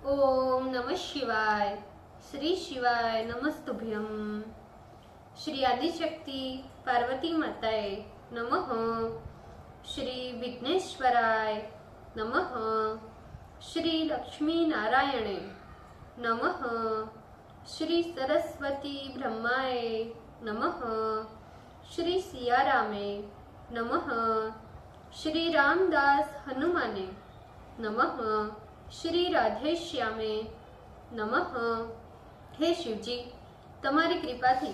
ओम नमः शिवाय। श्री शिवाय नमस्तुभ्यम। श्री आदिशक्ति पार्वती माताए नमः। श्री विघ्नेश्वराय नमः। श्री लक्ष्मी नारायणे नमः। श्री सरस्वती ब्रह्माय नमः। श्री सियारामे नमः। श्री रामदास हनुमाने नमः। श्री राधेश्यामे नमः। हे शिवजी, તમારી કૃપાથી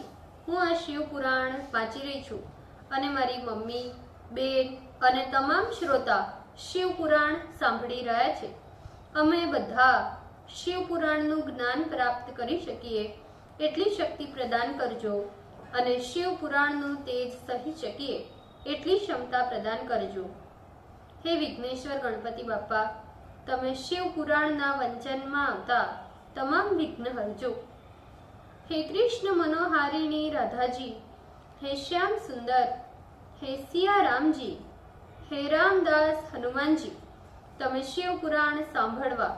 હું આ શિવ પુરાણ વાંચી રહી છું અને મારી મમ્મી, બેન અને તમામ શ્રોતા શિવ પુરાણ સાંભળી રહ્યા છે। અમે બધા શિવ પુરાણનું જ્ઞાન પ્રાપ્ત કરી શકીએ એટલી શક્તિ પ્રદાન કરજો અને શિવ પુરાણનું તેજ સહી શકીએ એટલી ક્ષમતા પ્રદાન કરજો। હે વિઘ્નેશ્વર ગણપતિ બાપા, તમે શિવ પુરાણના વંચનમાં આવતા તમામ વિઘ્ન હરજો। हे कृष्ण मनोहारिणी राधा जी, हे श्याम सुंदर, हे सिया राम जी, हे रामदास हनुमान जी, તમે શિવ પુરાણ સાંભળવા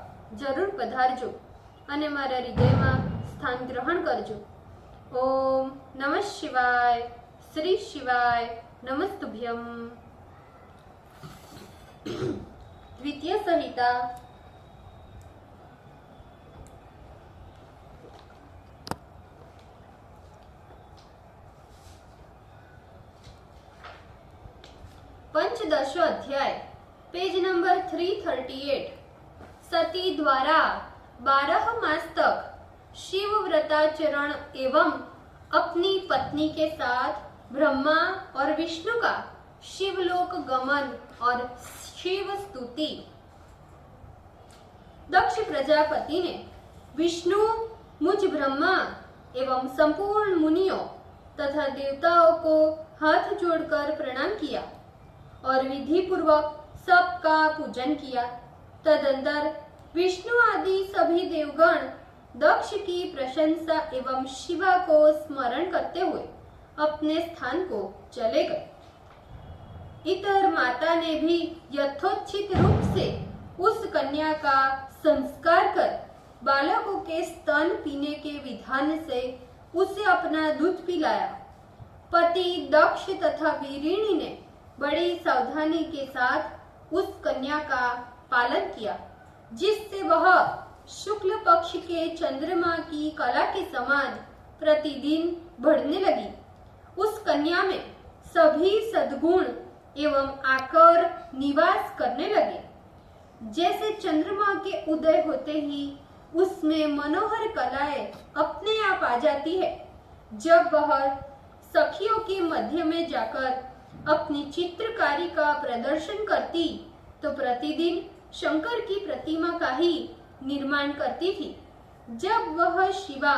જરૂર પધારજો અને મારા હૃદયમાં સ્થાન ગ્રહણ કરજો। ઓમ નમઃ શિવાય। શ્રી શિવાય નમસ્તુભ્યમ। દ્વિતીય સંહિતા पंचदशो अध्याय, पेज नंबर 338। सती द्वारा 12 मास तक शिव व्रताचरण एवं अपनी पत्नी के साथ ब्रह्मा और विष्णु का शिवलोक गमन और शिव स्तुति। दक्ष प्रजापति ने विष्णु, मुझ ब्रह्मा एवं संपूर्ण मुनियों तथा देवताओं को हाथ जोड़कर प्रणाम किया और विधि पूर्वक सबका पूजन किया। तदंतर विष्णु आदि सभी देवगण दक्ष की प्रशंसा एवं शिवा को स्मरण करते हुए अपने स्थान को चले गए। इतर माता ने भी यथोचित रूप से उस कन्या का संस्कार कर बालकों के स्तन पीने के विधान से उसे अपना दूध पिलाया। पति दक्ष तथा वीरिणी ने बड़ी सावधानी के साथ उस कन्या का पालन किया, जिससे वह शुक्ल पक्ष के चंद्रमा की कला के समान प्रतिदिन बढ़ने लगी। उस कन्या में सभी सद्गुण एवं आकर निवास करने लगे। जैसे चंद्रमा के उदय होते ही उसमें मनोहर कलाएं अपने आप आ जाती है। जब वह सखियों के मध्य में जाकर अपनी चित्रकारी का प्रदर्शन करती तो प्रतिदिन शंकर की प्रतिमा का ही निर्माण करती थी। जब वह शिवा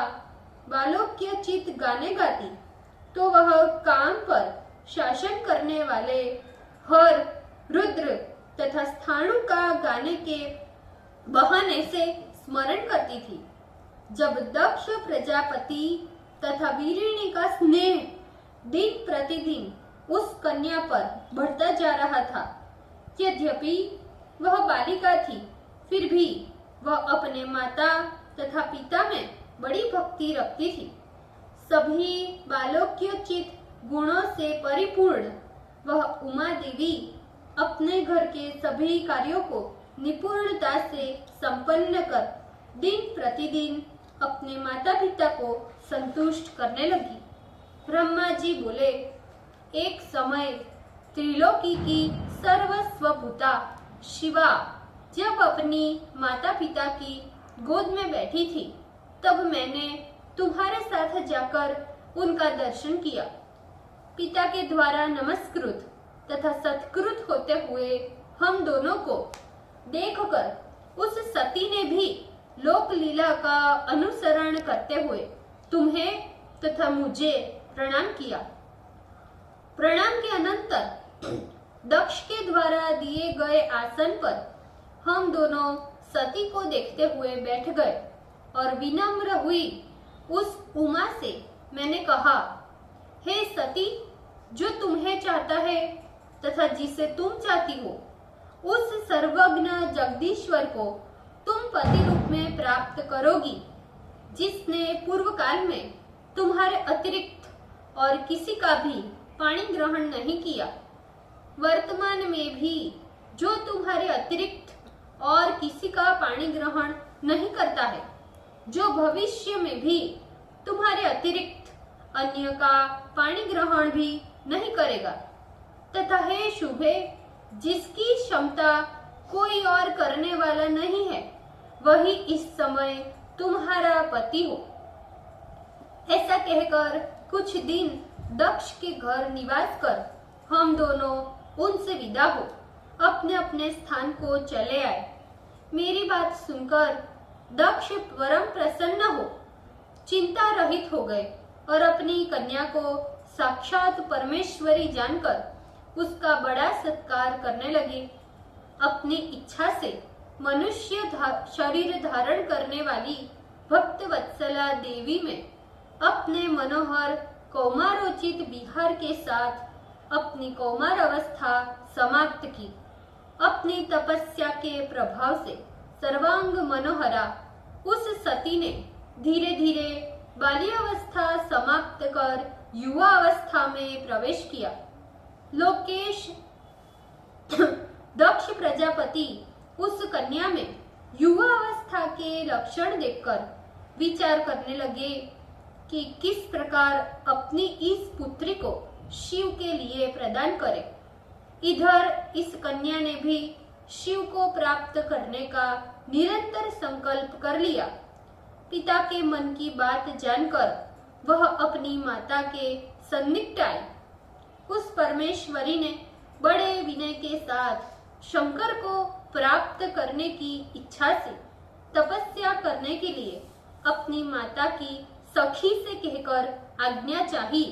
बालोक्यचित गाने गाती तो वह काम पर शासन करने वाले हर, रुद्र तथा स्थाणु का गाने के बहाने से स्मरण करती थी। जब दक्ष प्रजापति तथा वीरिणी का स्नेह दिन प्रतिदिन उस कन्या पर बढ़ता जा रहा था, यद्यपि वह बालिका थी, फिर भी वह अपने माता तथा पिता में बड़ी भक्ति रखती थी। सभी बालोक्योचित गुणों से परिपूर्ण वह उमा देवी अपने घर के सभी कार्यों को निपुणता से संपन्न कर दिन प्रतिदिन अपने माता पिता को संतुष्ट करने लगी। ब्रह्मा जी बोले, एक समय त्रिलोकी की सर्वस्वभूता शिवा जब अपनी माता पिता की गोद में बैठी थी, तब मैंने तुम्हारे साथ जाकर उनका दर्शन किया। पिता के द्वारा नमस्कृत तथा सत्कृत होते हुए हम दोनों को देखकर उस सती ने भी लोक लीला का अनुसरण करते हुए तुम्हें तथा मुझे प्रणाम किया। प्रणाम के अनंतर दक्ष के द्वारा दिए गए आसन पर हम दोनों सती को देखते हुए बैठ गए और विनम्र हुई उस उमा से मैंने कहा, हे सती, जो तुम्हें चाहता है तथा जिसे तुम चाहती हो, उस सर्वज्ञ जगदीश्वर को तुम पति रूप में प्राप्त करोगी, जिसने पूर्व काल में तुम्हारे अतिरिक्त और किसी का भी पाणी ग्रहण नहीं किया। वर्तमान में भी जो तुम्हारे अतिरिक्त और किसी का पाणी ग्रहण नहीं करता है, जो भविष्य में भी तुम्हारे अतिरिक्त अन्य का पाणी ग्रहण भी नहीं करेगा। तथा हे शुभे, जिसकी क्षमता कोई और करने वाला नहीं है, वही इस समय तुम्हारा पति हो। ऐसा कहकर कुछ दिन दक्ष के घर निवास कर हम दोनों उनसे विदा हो अपने अपने स्थान को चले आए। मेरी बात सुनकर दक्ष परम प्रसन्न हो चिंता रहित हो गए और अपनी कन्या को साक्षात परमेश्वरी जानकर उसका बड़ा सत्कार करने लगे। अपनी इच्छा से मनुष्य शरीर धारण करने वाली भक्त वत्सला देवी में अपने मनोहर कौमारोचित विहार के साथ अपनी कौमार अवस्था समाप्त की। अपनी तपस्या के प्रभाव से सर्वांग मनोहरा उस सती ने धीरे धीरे बाल्यावस्था समाप्त कर युवा अवस्था में प्रवेश किया। लोकेश दक्ष प्रजापति उस कन्या में युवा अवस्था के लक्षण देखकर विचार करने लगे कि किस प्रकार अपनी इस पुत्री को शिव के लिए प्रदान करे। इधर इस कन्या ने भी शिव को प्राप्त करने का निरंतर संकल्प कर लिया। पिता के मन की बात जानकर वह अपनी माता के सन्निकट आई। उस परमेश्वरी ने बड़े विनय के साथ शंकर को प्राप्त करने की इच्छा से तपस्या करने के लिए अपनी माता की सखी से कहकर आज्ञा चाही।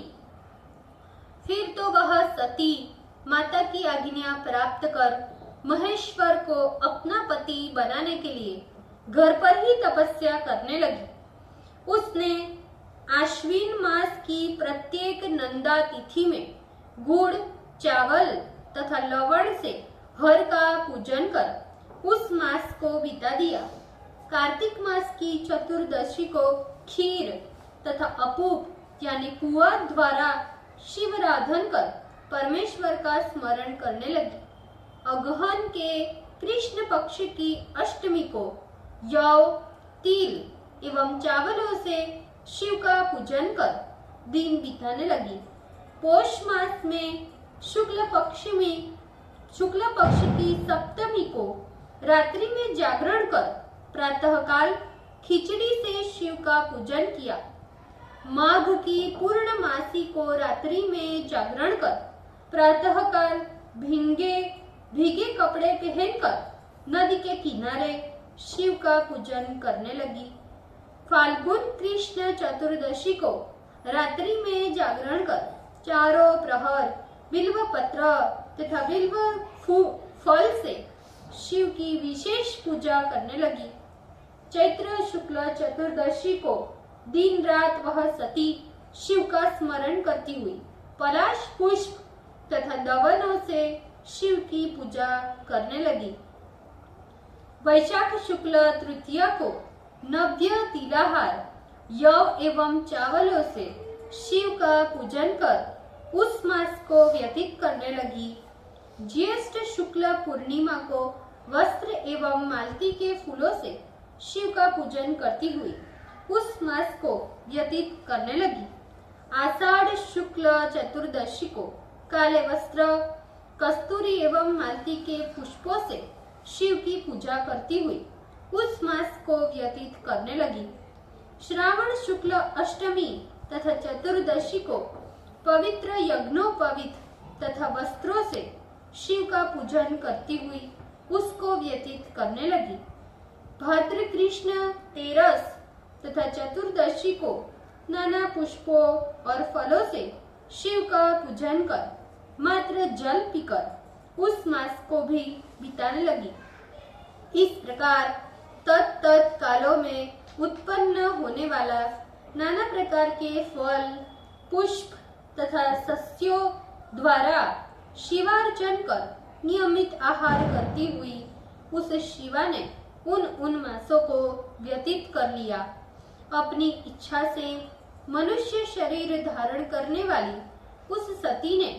फिर तो वह सती माता की आज्ञा प्राप्त कर महेश्वर को अपना पति बनाने के लिए घर पर ही तपस्या करने लगी। उसने आश्विन मास की प्रत्येक नंदा तिथि में गुड़, चावल तथा लवण से हर का पूजन कर उस मास को बिता दिया। कार्तिक मास की चतुर्दशी को खीर तथा अपूप यानी कुआ द्वारा शिवराधन कर परमेश्वर का स्मरण करने लगी। अगहन के कृष्ण पक्ष की अष्टमी को यौ, तिल एवं चावलों से शिव का पूजन कर दिन बिताने लगी। पौष मास में शुक्ल पक्ष की सप्तमी को रात्रि में जागरण कर प्रातःकाल खिचड़ी से शिव का पूजन किया। माघ की पूर्णमासी को रात्रि में जागरण कर प्रातःकाल भीगे कपड़े पहनकर नदी के किनारे शिव का पूजन करने लगी। फाल्गुन कृष्ण चतुर्दशी को रात्रि में जागरण कर चारों प्रहर बिल्व पत्र तथा बिल्व फल से शिव की विशेष पूजा करने लगी। चैत्र शुक्ल चतुर्दशी को दिन रात वह सती शिव का स्मरण करती हुई पलाश पुष्प तथा दवनों से शिव की पूजा करने लगी। वैशाख शुक्ल तृतीया को नव्य तिलाहार यौ एवं चावलों से शिव का पूजन कर उस मास को व्यतीत करने लगी। ज्येष्ठ शुक्ल पूर्णिमा को वस्त्र एवं मालती के फूलों से शिव का पूजन करती हुई उस मास को व्यतीत करने लगी। आषाढ़ शुक्ल चतुर्दशी को काले वस्त्र, कस्तूरी एवं मालती के पुष्पों से शिव की पूजा करती हुई उस मास को व्यतीत करने लगी। श्रावण शुक्ल अष्टमी तथा चतुर्दशी को पवित्र यज्ञोपवीत तथा वस्त्रों से शिव का पूजन करती हुई उसको व्यतीत करने लगी। भाद्र कृष्ण तेरस तथा चतुर्दशी को नाना पुष्पों और फलों से शिव का पूजन कर मात्र जल पीकर उस मास को भी बिताने लगी। इस प्रकार तत् कालों में उत्पन्न होने वाला नाना प्रकार के फल, पुष्प तथा सस्यों द्वारा शिवार्चन कर नियमित आहार करती हुई उस शिवा ने उन मासों को व्यतीत कर लिया। अपनी इच्छा से मनुष्य शरीर धारण करने वाली उस सती ने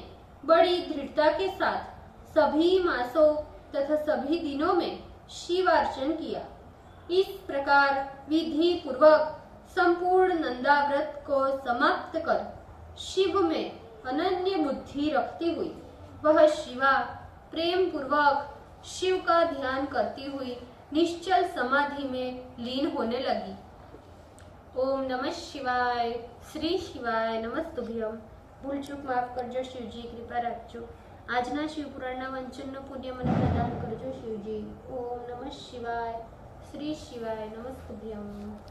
बड़ी दृढ़ता के साथ सभी मासों तथा सभी दिनों में शिवार्चन किया। इस प्रकार विधि पूर्वक संपूर्ण नंदा व्रत को समाप्त कर शिव में अनन्य बुद्धि रखती हुई वह शिवा प्रेम पूर्वक शिव का ध्यान करती हुई निश्चल समाधि में लीन होने लगी। ओम नमः शिवाय। श्री शिवाय नमस्तुभ्यम। भूल चूक माफ करजो शिवजी, कृपा રાખજો। આજના શિવપુરાણના વંચનનો પુણ્ય મને પ્રદાન કરજો શિવજી। ઓમ નમઃ શિવાય। શ્રી શિવાય નમસ્તુભ્યમ।